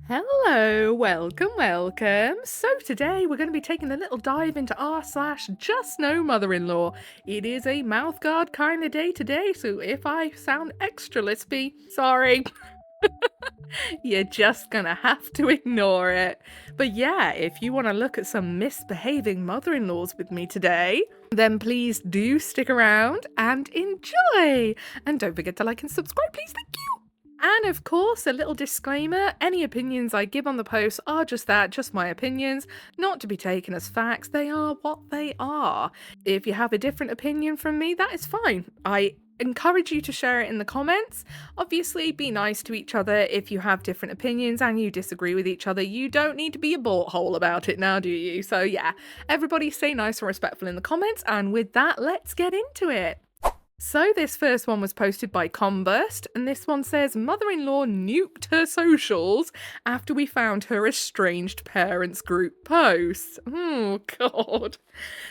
Hello, welcome. So today we're going to be taking a little dive into r/JustNoMother-in-law. It is a mouthguard kind of day today, so if I sound extra lispy, sorry. You're just gonna have to ignore it. But yeah, if you want to look at some misbehaving mother-in-laws with me today, then please do stick around and enjoy. And don't forget to like and subscribe, please. Thank you. And of course, a little disclaimer, any opinions I give on the post are just that, just my opinions, not to be taken as facts. They are what they are. If you have a different opinion from me, that is fine. I encourage you to share it in the comments. Obviously, be nice to each other if you have different opinions and you disagree with each other. You don't need to be a butthole about it now, do you? So yeah, everybody stay nice and respectful in the comments, and with that, let's get into it. So this first one was posted by Comburst, and this one says, mother-in-law nuked her socials after we found her estranged parents group posts. Oh, God.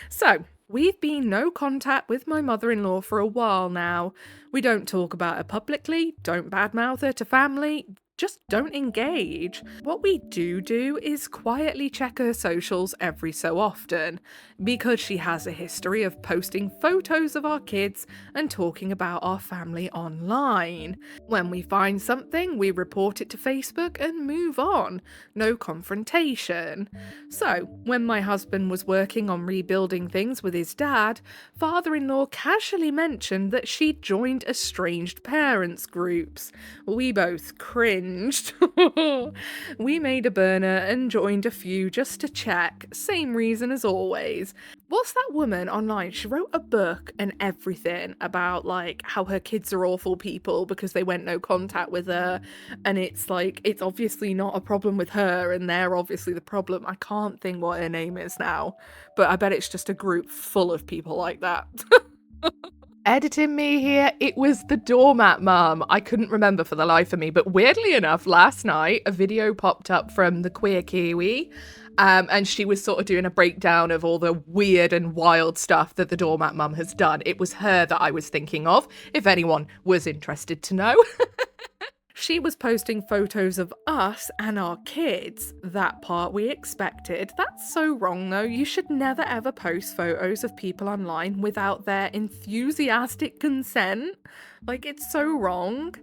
So, we've been no contact with my mother-in-law for a while now. We don't talk about her publicly, don't badmouth her to family, just don't engage. What we do is quietly check her socials every so often, because she has a history of posting photos of our kids and talking about our family online. When we find something, we report it to Facebook and move on. No confrontation. So, when my husband was working on rebuilding things with his dad, father-in-law casually mentioned that she'd joined estranged parents groups. We both cringed. We made a burner and joined a few just to check. Same reason as always. What's that woman online? She wrote a book and everything about like how her kids are awful people because they went no contact with her, and it's like it's obviously not a problem with her and they're obviously the problem. I can't think what her name is now, but I bet it's just a group full of people like that. Editing me here, it was the doormat mum. I couldn't remember for the life of me, but weirdly enough, last night a video popped up from the Queer Kiwi, and she was sort of doing a breakdown of all the weird and wild stuff that the doormat mum has done. It was her that I was thinking of, if anyone was interested to know. She was posting photos of us and our kids. That part we expected. That's so wrong though. You should never ever post photos of people online without their enthusiastic consent. Like, it's so wrong.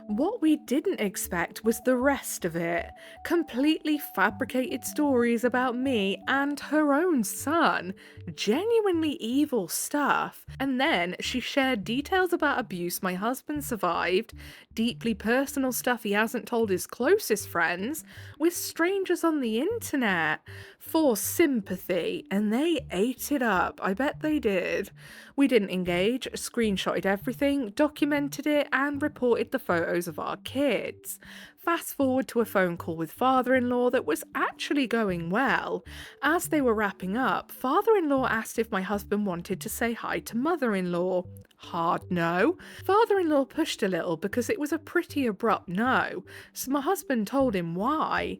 What we didn't expect was the rest of it. Completely fabricated stories about me and her own son. Genuinely evil stuff. And then she shared details about abuse my husband survived, deeply personal stuff he hasn't told his closest friends, with strangers on the internet. For sympathy, and they ate it up. I bet they did. We didn't engage, screenshotted everything, documented it, and reported the photos of our kids. Fast forward to a phone call with father-in-law that was actually going well. As they were wrapping up, father-in-law asked if my husband wanted to say hi to mother-in-law. Hard no. Father-in-law pushed a little because it was a pretty abrupt no, so my husband told him why.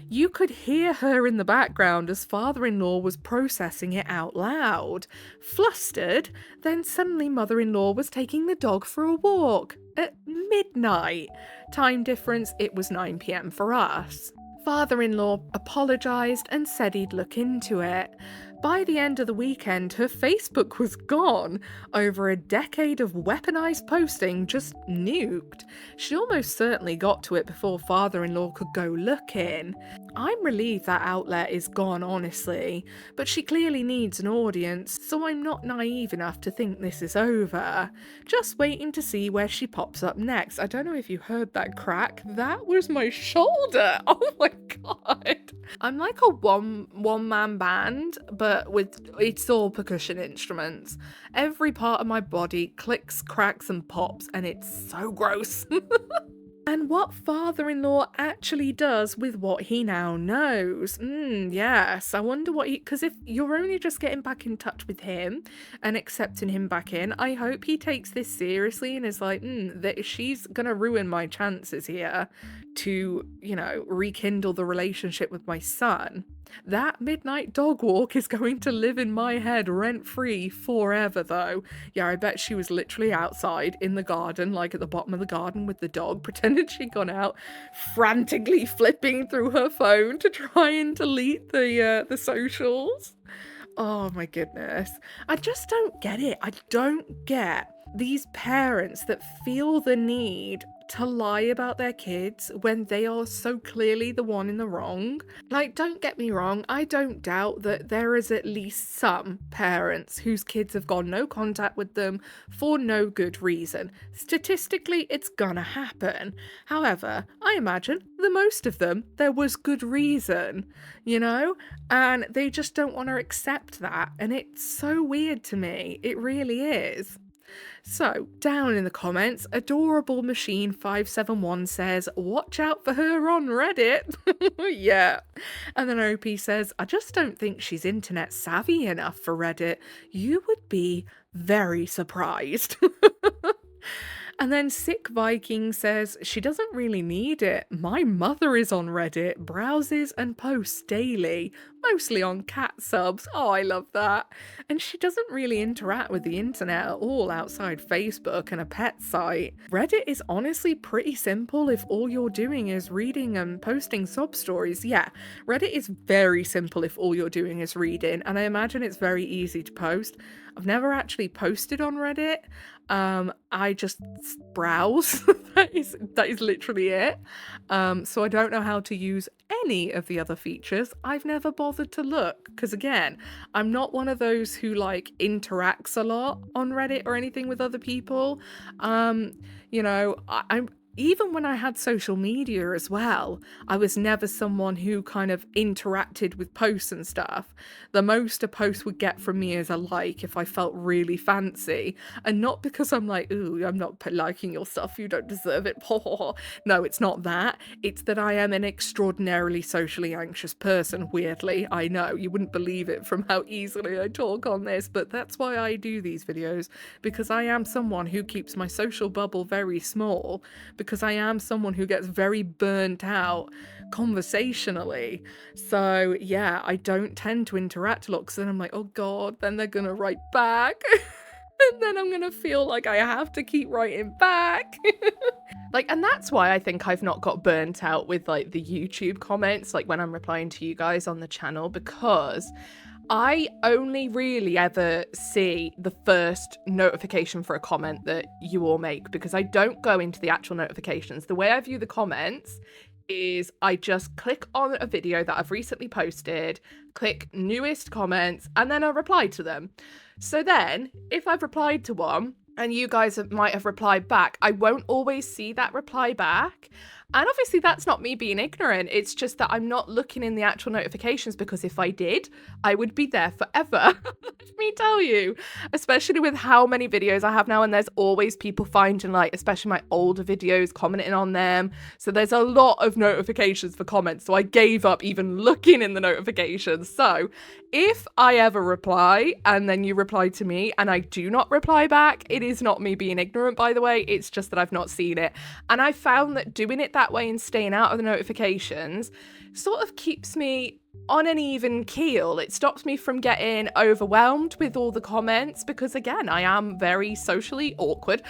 You could hear her in the background as father-in-law was processing it out loud. Flustered, then suddenly mother-in-law was taking the dog for a walk. At midnight. Time difference, it was 9 PM for us. Father-in-law apologised and said he'd look into it. By the end of the weekend, her Facebook was gone. Over a decade of weaponised posting just nuked. She almost certainly got to it before father-in-law could go looking. I'm relieved that outlet is gone, honestly, but she clearly needs an audience, so I'm not naive enough to think this is over. Just waiting to see where she pops up next. I don't know if you heard that crack. That was my shoulder. Oh my god. I'm like a one-man band, but it's all percussion instruments. Every part of my body clicks, cracks, and pops, and it's so gross. And what father-in-law actually does with what he now knows. Yes, I wonder what because if you're only just getting back in touch with him and accepting him back in, I hope he takes this seriously and is like, that she's gonna ruin my chances here to, rekindle the relationship with my son. That midnight dog walk is going to live in my head rent-free forever, though. Yeah, I bet she was literally outside in the garden, like at the bottom of the garden with the dog, pretending she'd gone out, frantically flipping through her phone to try and delete the socials. Oh my goodness. I just don't get it. I don't get these parents that feel the need to lie about their kids when they are so clearly the one in the wrong. Like, don't get me wrong, I don't doubt that there is at least some parents whose kids have gone no contact with them for no good reason. Statistically, it's gonna happen. However, I imagine the most of them, there was good reason, you know? And they just don't want to accept that. And it's so weird to me. It really is. So, down in the comments, Adorable Machine 571 says, watch out for her on Reddit. Yeah. And then OP says, I just don't think she's internet savvy enough for Reddit. You would be very surprised. And then Sick Viking says, she doesn't really need it. My mother is on Reddit, browses and posts daily, mostly on cat subs. Oh, I love that. And she doesn't really interact with the internet at all outside Facebook and a pet site. Reddit is honestly pretty simple if all you're doing is reading and posting sob stories. Yeah, Reddit is very simple if all you're doing is reading, and I imagine it's very easy to post. I've never actually posted on Reddit. I just browse. that is literally it. So I don't know how to use any of the other features. I've never bothered to look because, again, I'm not one of those who like interacts a lot on Reddit or anything with other people. You know, I'm even when I had social media as well, I was never someone who kind of interacted with posts and stuff. The most a post would get from me is a like if I felt really fancy. And not because I'm like, ooh, I'm not liking your stuff, you don't deserve it. No, it's not that. It's that I am an extraordinarily socially anxious person, weirdly. I know, you wouldn't believe it from how easily I talk on this, but that's why I do these videos, because I am someone who keeps my social bubble very small, because I am someone who gets very burnt out conversationally. So yeah, I don't tend to interact a lot because then I'm like, oh god, then they're gonna write back. And then I'm gonna feel like I have to keep writing back. Like, and that's why I think I've not got burnt out with like the YouTube comments, like when I'm replying to you guys on the channel, because I only really ever see the first notification for a comment that you all make, because I don't go into the actual notifications. The way I view the comments is I just click on a video that I've recently posted, click newest comments, and then I reply to them. So then if I've replied to one and you guys might have replied back, I won't always see that reply back. And obviously that's not me being ignorant, it's just that I'm not looking in the actual notifications, because if I did, I would be there forever. Let me tell you, especially with how many videos I have now, and there's always people finding, like, especially my older videos, commenting on them. So there's a lot of notifications for comments, so I gave up even looking in the notifications. So if I ever reply and then you reply to me and I do not reply back, it is not me being ignorant, by the way, it's just that I've not seen it. And I found that doing it that way and staying out of the notifications sort of keeps me on an even keel. It stops me from getting overwhelmed with all the comments, because again, I am very socially awkward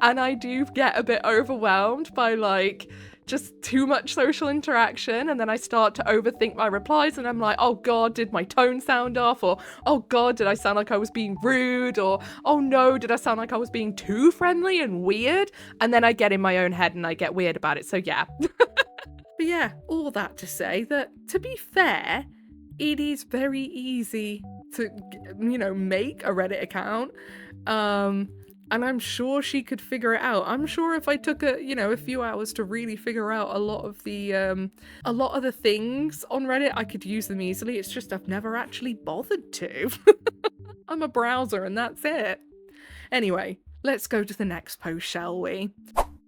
and I do get a bit overwhelmed by like just too much social interaction, and then I start to overthink my replies and I'm like, oh god, did my tone sound off? Or oh god, did I sound like I was being rude? Or oh no, did I sound like I was being too friendly and weird? And then I get in my own head and I get weird about it. So yeah. But yeah, all that to say that, to be fair, it is very easy to, you know, make a Reddit account. And I'm sure she could figure it out. I'm sure if I took a few hours to really figure out a lot of the things on Reddit, I could use them easily. It's just I've never actually bothered to. I'm a browser and that's it. Anyway, let's go to the next post, shall we?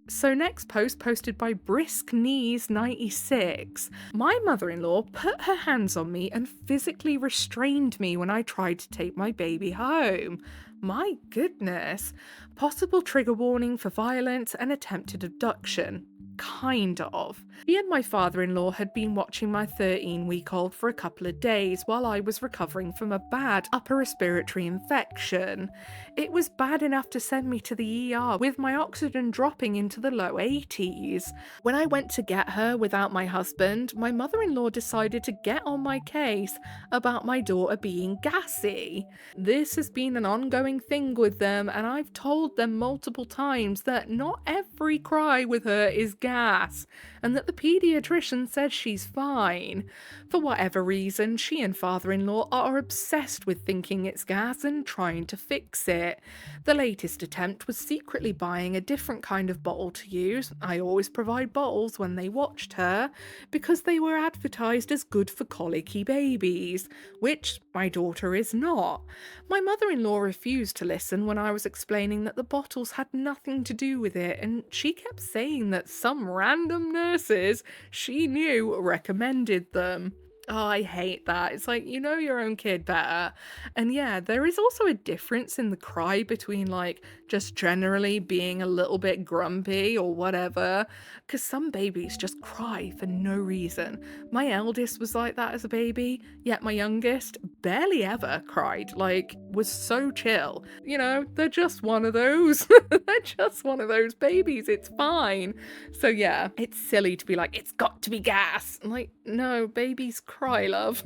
So next post posted by Brisk Knees 96. My mother-in-law put her hands on me and physically restrained me when I tried to take my baby home. My goodness. Possible trigger warning for violence and attempted abduction. Kind of. He and my father-in-law had been watching my 13-week-old for a couple of days while I was recovering from a bad upper respiratory infection. It was bad enough to send me to the ER with my oxygen dropping into the low 80s. When I went to get her without my husband, my mother-in-law decided to get on my case about my daughter being gassy. This has been an ongoing thing with them, and I've told them multiple times that not every cry with her is gas, and that the pediatrician says she's fine. For whatever reason, she and father-in-law are obsessed with thinking it's gas and trying to fix it. The latest attempt was secretly buying a different kind of bottle to use. I always provide bottles when they watched her, because they were advertised as good for colicky babies, which my daughter is not. My mother-in-law refused to listen when I was explaining that the bottles had nothing to do with it, and she kept saying that some random nurses she knew recommended them. Oh, I hate that. It's like, you know your own kid better. And yeah, there is also a difference in the cry between like just generally being a little bit grumpy or whatever, because some babies just cry for no reason. My eldest was like that as a baby, yet my youngest barely ever cried, like was so chill. You know, they're just one of those. They're just one of those babies. It's fine. So yeah, it's silly to be like, it's got to be gas. I'm like, no, babies cry, love.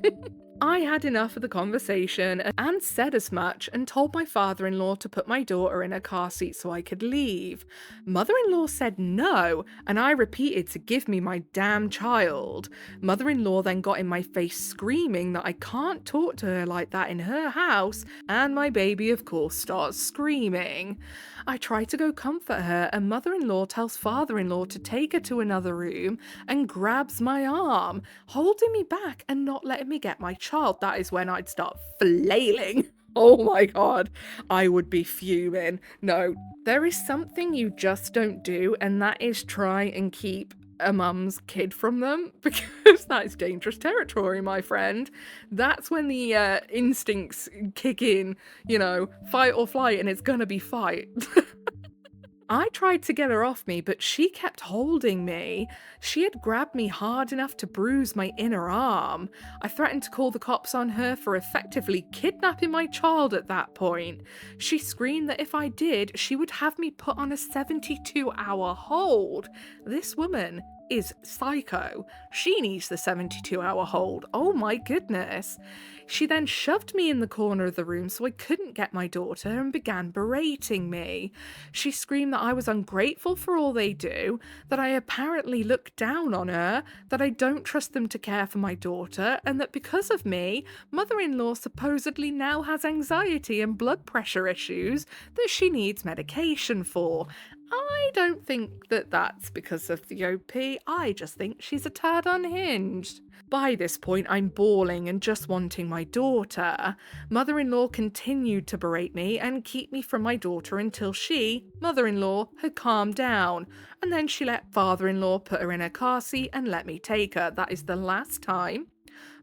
I had enough of the conversation and said as much and told my father-in-law to put my daughter in a car seat so I could leave. Mother-in-law said no, and I repeated to give me my damn child. Mother-in-law then got in my face screaming that I can't talk to her like that in her house, and my baby of course starts screaming. I try to go comfort her, and mother-in-law tells father-in-law to take her to another room and grabs my arm, holding me back and not letting me get my child. That is when I'd start flailing. Oh my god, I would be fuming. No, there is something you just don't do, and that is try and keep a mum's kid from them, because that is dangerous territory, my friend. That's when the instincts kick in, you know, fight or flight, and it's gonna be fight. I tried to get her off me, but she kept holding me. She had grabbed me hard enough to bruise my inner arm. I threatened to call the cops on her for effectively kidnapping my child at that point. She screamed that if I did, she would have me put on a 72-hour hold. This woman is psycho. She needs the 72-hour hold. Oh my goodness. She then shoved me in the corner of the room so I couldn't get my daughter and began berating me. She screamed that I was ungrateful for all they do, that I apparently look down on her, that I don't trust them to care for my daughter, and that because of me, mother-in-law supposedly now has anxiety and blood pressure issues that she needs medication for. I don't think that that's because of the OP, I just think she's a tad unhinged. By this point, I'm bawling and just wanting my daughter. Mother-in-law continued to berate me and keep me from my daughter until she, mother-in-law, had calmed down, and then she let father-in-law put her in a car seat and let me take her. That is the last time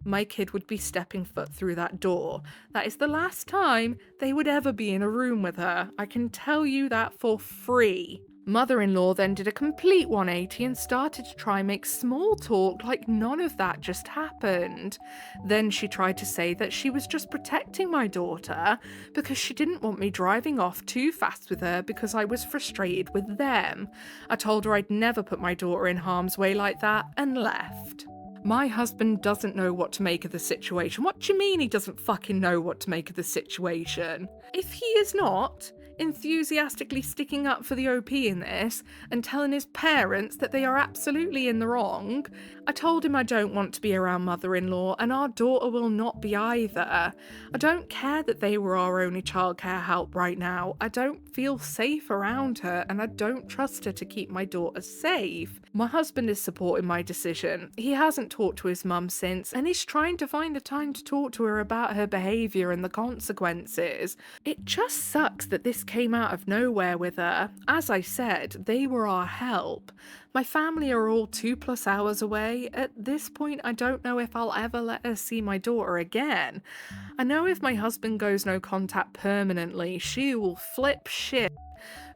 my kid would be stepping foot through that door. That is the last time they would ever be in a room with her. I can tell you that for free. Mother-in-law then did a complete 180 and started to try and make small talk like none of that just happened. Then she tried to say that she was just protecting my daughter because she didn't want me driving off too fast with her because I was frustrated with them. I told her I'd never put my daughter in harm's way like that and left. My husband doesn't know what to make of the situation. What do you mean he doesn't fucking know what to make of the situation? If he is not enthusiastically sticking up for the OP in this and telling his parents that they are absolutely in the wrong, I told him I don't want to be around mother-in-law and our daughter will not be either. I don't care that they were our only childcare help right now. I don't feel safe around her and I don't trust her to keep my daughter safe. My husband is supporting my decision. He hasn't talked to his mum since, and he's trying to find the time to talk to her about her behaviour and the consequences. It just sucks that this came out of nowhere with her. As I said, they were our help. My family are all 2+ hours away. At this point, I don't know if I'll ever let her see my daughter again. I know if my husband goes no contact permanently, she will flip shit.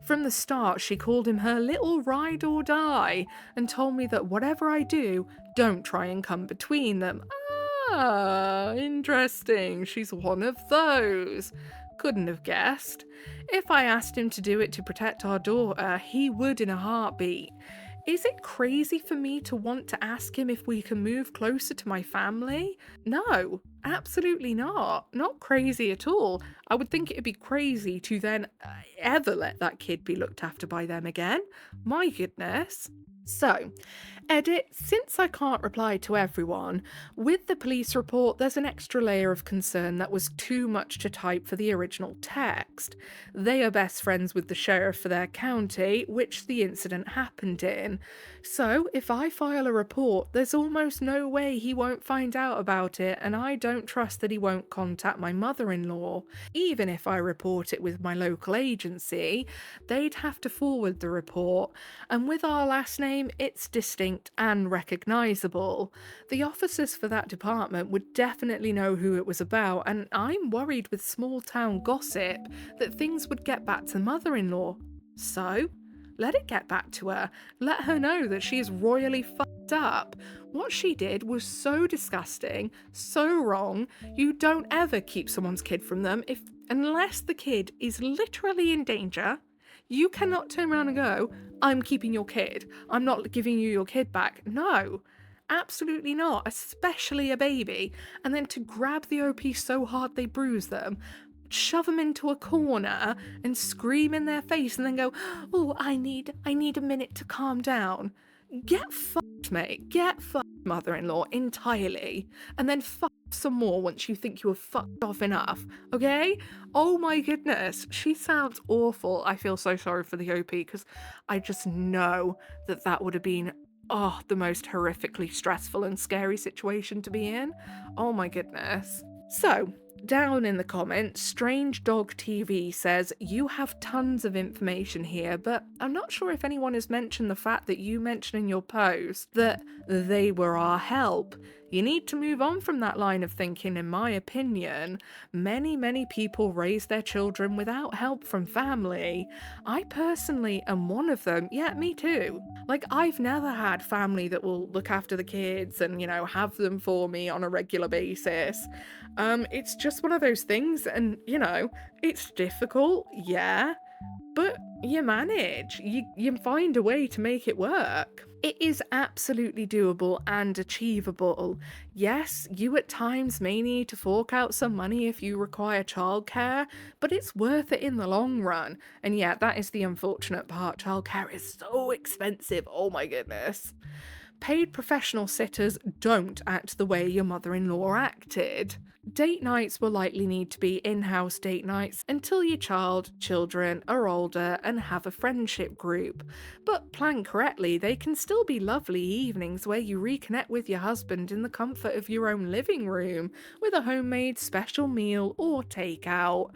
From the start, she called him her little ride or die and told me that whatever I do, don't try and come between them. Ah, interesting. She's one of those. Couldn't have guessed. If I asked him to do it to protect our daughter, he would in a heartbeat. Is it crazy for me to want to ask him if we can move closer to my family? No, absolutely not. Not crazy at all. I would think it'd be crazy to then ever let that kid be looked after by them again. My goodness. So, edit, since I can't reply to everyone, with the police report there's an extra layer of concern that was too much to type for the original text. They are best friends with the sheriff for their county, which the incident happened in. So, if I file a report, there's almost no way he won't find out about it, and I don't trust that he won't contact my mother-in-law. Even if I report it with my local agency, they'd have to forward the report, and with our last name, it's distinct and recognisable. The officers for that department would definitely know who it was about, and I'm worried with small town gossip that things would get back to the mother-in-law. So, let it get back to her. Let her know that she is royally fucked up. What she did was so disgusting, so wrong. You don't ever keep someone's kid from them unless the kid is literally in danger. You cannot turn around and go, I'm keeping your kid. I'm not giving you your kid back. No, absolutely not, especially a baby. And then to grab the OP so hard they bruise them, shove them into a corner and scream in their face and then go, oh, I need a minute to calm down. Get fucked, mate. Get fucked, mother-in-law, entirely. And then fuck some more once you think you have fucked off enough, okay? Oh my goodness, she sounds awful. I feel so sorry for the OP because I just know that would have been, the most horrifically stressful and scary situation to be in. Oh my goodness. So, down in the comments, Strange Dog TV says, you have tons of information here, but I'm not sure if anyone has mentioned the fact that you mentioned in your post that they were our help. You need to move on from that line of thinking, in my opinion. Many people raise their children without help from family. I personally am one of them. Yeah, me too. Like, I've never had family that will look after the kids and, have them for me on a regular basis. It's just one of those things, and, it's difficult, yeah, but you manage. You find a way to make it work. It is absolutely doable and achievable. Yes, you at times may need to fork out some money if you require childcare, but it's worth it in the long run. And yeah, that is the unfortunate part. Childcare is so expensive. Oh my goodness. Paid professional sitters don't act the way your mother-in-law acted. Date nights will likely need to be in-house date nights until your children are older and have a friendship group. But planned correctly, they can still be lovely evenings where you reconnect with your husband in the comfort of your own living room with a homemade special meal or takeout.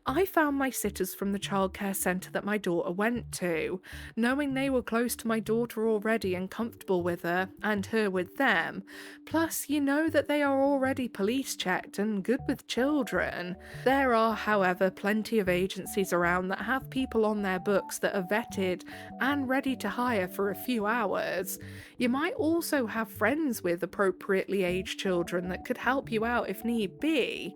I found my sitters from the childcare centre that my daughter went to, knowing they were close to my daughter already and comfortable with her, and her with them. Plus, you know that they are already police checked and good with children. There are, however, plenty of agencies around that have people on their books that are vetted and ready to hire for a few hours. You might also have friends with appropriately aged children that could help you out if need be.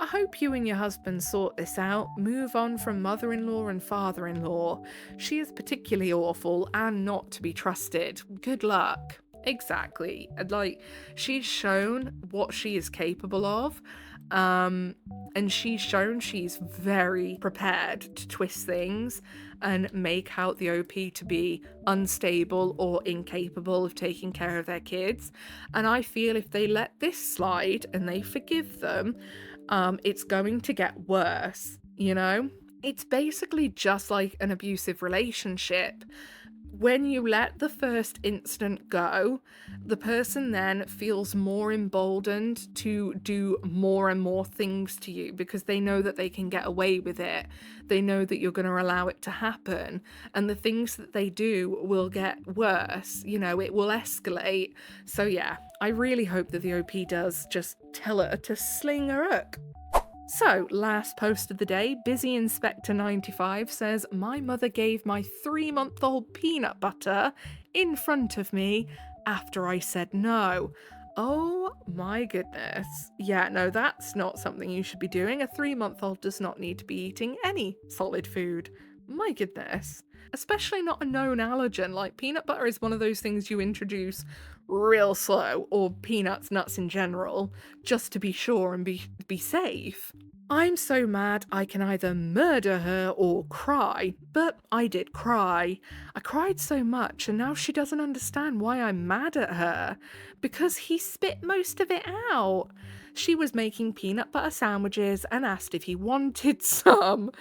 I hope you and your husband sort this out, move on from mother-in-law and father-in-law. She is particularly awful and not to be trusted. Good luck. Exactly. Like, she's shown what she is capable of, and she's shown she's very prepared to twist things and make out the OP to be unstable or incapable of taking care of their kids. And I feel if they let this slide and they forgive them, it's going to get worse, It's basically just like an abusive relationship. When you let the first incident go, the person then feels more emboldened to do more and more things to you because they know that they can get away with it. They know that you're going to allow it to happen, and the things that they do will get worse. It will escalate. So yeah, I really hope that the OP does just tell her to sling her hook. So, last post of the day, Busy Inspector 95 says, my mother gave my 3-month-old peanut butter in front of me after I said no. Oh my goodness. Yeah, no, that's not something you should be doing. A 3-month-old does not need to be eating any solid food. My goodness. Especially not a known allergen. Like, peanut butter is one of those things you introduce real slow, or peanuts, nuts in general, just to be sure and be safe. I'm so mad I can either murder her or cry, but I did cry. I cried so much, and now she doesn't understand why I'm mad at her, because he spit most of it out. She was making peanut butter sandwiches and asked if he wanted some.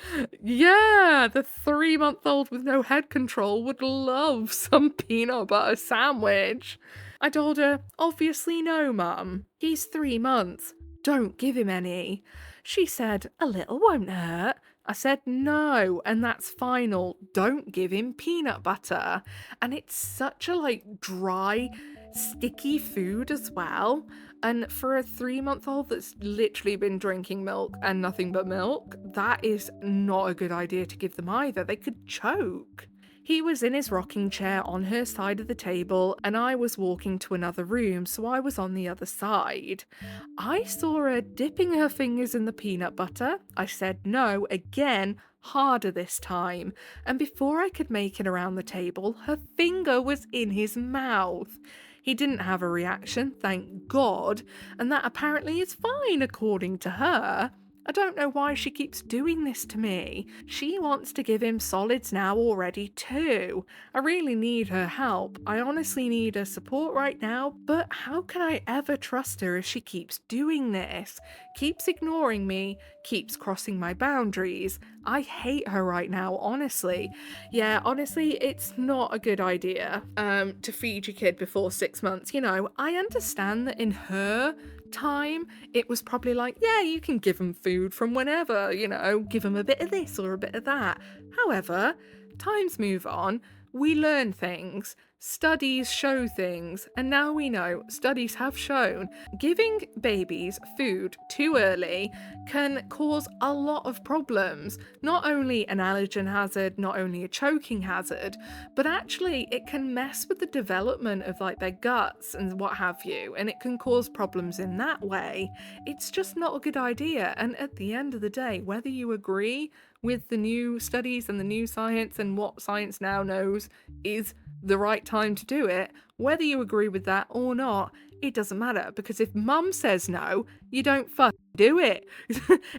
Yeah, the 3-month-old with no head control would love some peanut butter sandwich. I told her, obviously no, Mum. He's 3 months. Don't give him any. She said, a little won't hurt. I said, no, and that's final. Don't give him peanut butter. And it's such a dry, sticky food as well. And for a 3-month-old that's literally been drinking milk and nothing but milk, that is not a good idea to give them either. They could choke. He was in his rocking chair on her side of the table, and I was walking to another room, so I was on the other side. I saw her dipping her fingers in the peanut butter. I said no again, harder this time, and before I could make it around the table, her finger was in his mouth. He didn't have a reaction, thank God, and that apparently is fine according to her. I don't know why she keeps doing this to me. She wants to give him solids now already too. I really need her help. I honestly need her support right now, but how can I ever trust her if she keeps doing this? Keeps ignoring me, keeps crossing my boundaries. I hate her right now, honestly. Yeah, honestly, it's not a good idea to feed your kid before 6 months. I understand that in her time it was probably like, yeah, you can give them food from whenever, give them a bit of this or a bit of that. However, times move on, we learn things, studies show things, and now we know, studies have shown, giving babies food too early can cause a lot of problems. Not only an allergen hazard, not only a choking hazard, but actually it can mess with the development of their guts and what have you, and it can cause problems in that way. It's just not a good idea, and at the end of the day, whether you agree with the new studies and the new science and what science now knows is the right time to do it, whether you agree with that or not, it doesn't matter, because if Mum says no, you don't fucking do it.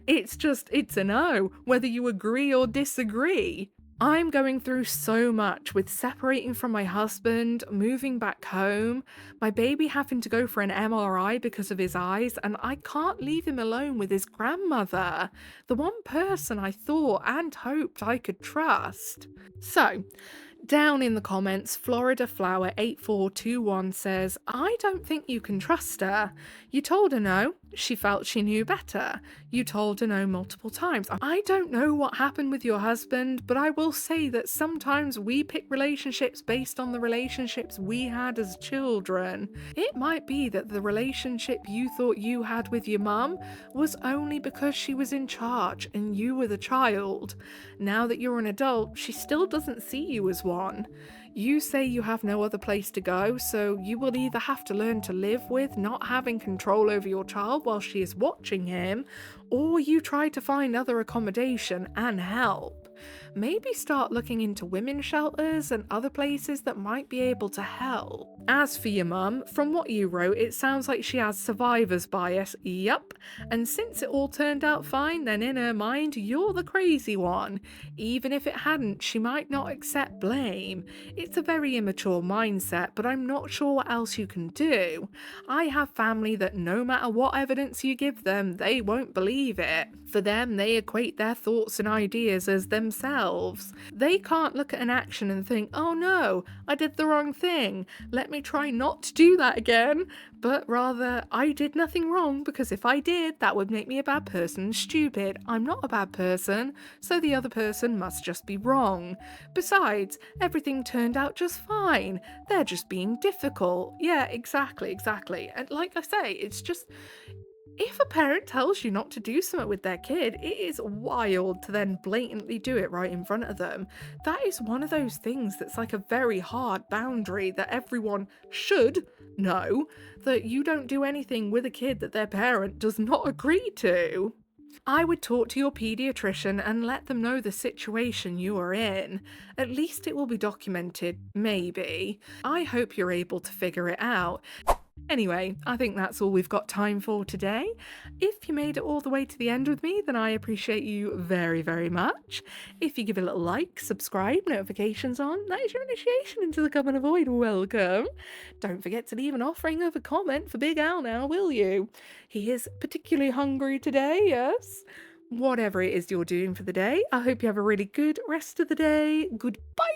It's a no, whether you agree or disagree. I'm going through so much with separating from my husband, moving back home, my baby having to go for an MRI because of his eyes, and I can't leave him alone with his grandmother, the one person I thought and hoped I could trust. So, down in the comments, Florida Flower 8421 says, I don't think you can trust her. You told her no, she felt she knew better. You told her no multiple times. I don't know what happened with your husband, but I will say that sometimes we pick relationships based on the relationships we had as children. It might be that the relationship you thought you had with your mum was only because she was in charge and you were the child. Now that you're an adult, she still doesn't see you as one. You say you have no other place to go, so you will either have to learn to live with not having control over your child while she is watching him, or you try to find other accommodation and help. Maybe start looking into women's shelters and other places that might be able to help. As for your mum, from what you wrote, it sounds like she has survivor's bias. Yup. And since it all turned out fine, then in her mind, you're the crazy one. Even if it hadn't, she might not accept blame. It's a very immature mindset, but I'm not sure what else you can do. I have family that no matter what evidence you give them, they won't believe it. For them, they equate their thoughts and ideas as them themselves. They can't look at an action and think, oh no, I did the wrong thing. Let me try not to do that again. But rather, I did nothing wrong, because if I did, that would make me a bad person and stupid. I'm not a bad person, so the other person must just be wrong. Besides, everything turned out just fine. They're just being difficult. Yeah, exactly. And like I say, it's just, if a parent tells you not to do something with their kid, it is wild to then blatantly do it right in front of them. That is one of those things that's like a very hard boundary that everyone should know, that you don't do anything with a kid that their parent does not agree to. I would talk to your paediatrician and let them know the situation you are in. At least it will be documented, maybe. I hope you're able to figure it out. Anyway, I think that's all we've got time for today. If you made it all the way to the end with me, then I appreciate you very, very much. If you give a little like, subscribe, notifications on, that is your initiation into the Come and Avoid welcome. Don't forget to leave an offering of a comment for Big Al now, will you? He is particularly hungry today, yes? Whatever it is you're doing for the day, I hope you have a really good rest of the day. Goodbye!